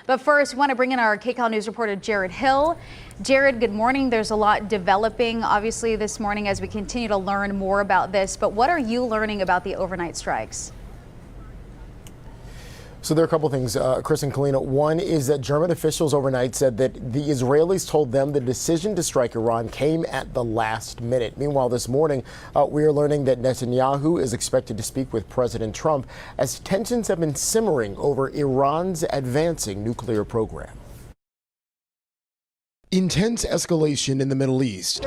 But first, we want to bring in our KCAL News reporter, Jared Hill. Jared, good morning. There's a lot developing, obviously, this morning as we continue to learn more about this. But what are you learning about the overnight strikes? So there are a couple things, Chris and Kalina. One is that German officials overnight said that the Israelis told them the decision to strike Iran came at the last minute. Meanwhile, this morning, we are learning that Netanyahu is expected to speak with President Trump as tensions have been simmering over Iran's advancing nuclear program. Intense escalation in the Middle East.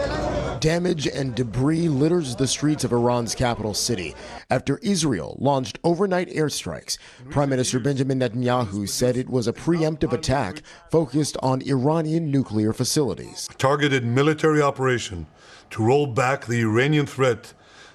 Damage and debris litters the streets of Iran's capital city after Israel launched overnight airstrikes. Prime Minister Benjamin Netanyahu said it was a preemptive attack focused on Iranian nuclear facilities. Targeted military operation to roll back the Iranian threat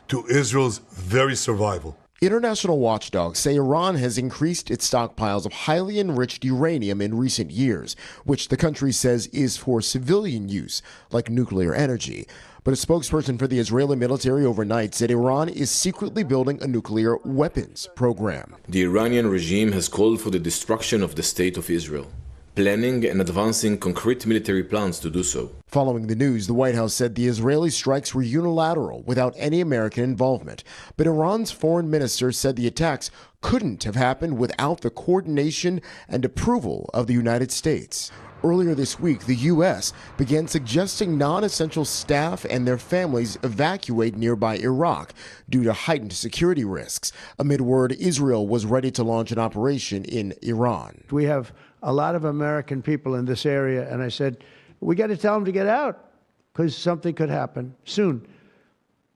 to Israel's very survival. International watchdogs say Iran has increased its stockpiles of highly enriched uranium in recent years, which the country says is for civilian use, like nuclear energy. But a spokesperson for the Israeli military overnight said Iran is secretly building a nuclear weapons program. The Iranian regime has called for the destruction of the state of Israel, planning and advancing concrete military plans to do so. Following the news, the White House said the Israeli strikes were unilateral without any American involvement. But Iran's foreign minister said the attacks couldn't have happened without the coordination and approval of the United States. Earlier this week, the U.S. began suggesting non-essential staff and their families evacuate nearby Iraq due to heightened security risks, amid word Israel was ready to launch an operation in Iran. We have a lot of American people in this area, and I said, we got to tell them to get out because something could happen soon.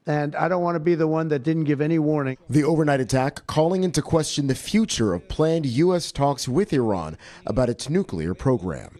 And I don't want to be the one that didn't give any warning. The overnight attack calling into question the future of planned U.S. talks with Iran about its nuclear program.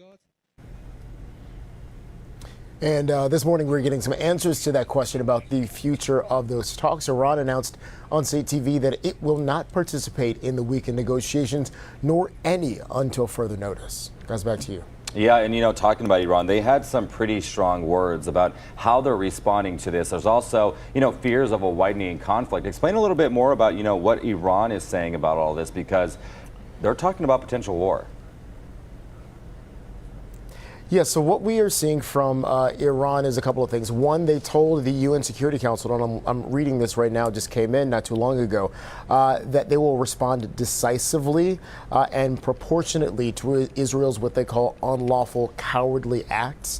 And this morning, we're getting some answers to that question about the future of those talks. Iran announced on state TV that it will not participate in the weekend negotiations, nor any until further notice. Guys, back to you. Yeah, and talking about Iran, they had some pretty strong words about how they're responding to this. There's also, fears of a widening conflict. Explain a little bit more about, what Iran is saying about all this, because they're talking about potential war. Yeah, so what we are seeing from Iran is a couple of things. One, they told the UN Security Council, and I'm reading this right now, just came in not too long ago, that they will respond decisively and proportionately to Israel's what they call unlawful cowardly acts.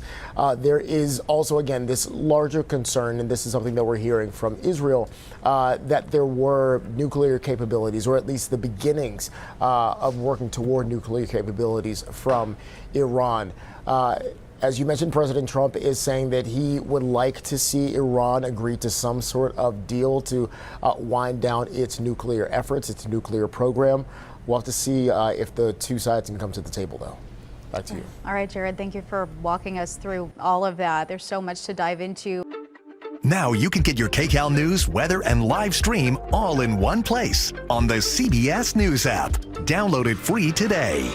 There is also, again, this larger concern, and this is something that we're hearing from Israel, that there were nuclear capabilities, or at least the beginnings of working toward nuclear capabilities from Iran. As you mentioned, President Trump is saying that he would like to see Iran agree to some sort of deal to wind down its nuclear efforts, its nuclear program. We'll have to see if the two sides can come to the table, though. Back to you. All right, Jared, thank you for walking us through all of that. There's so much to dive into. Now you can get your KCAL news, weather, and live stream all in one place on the CBS News app. Download it free today.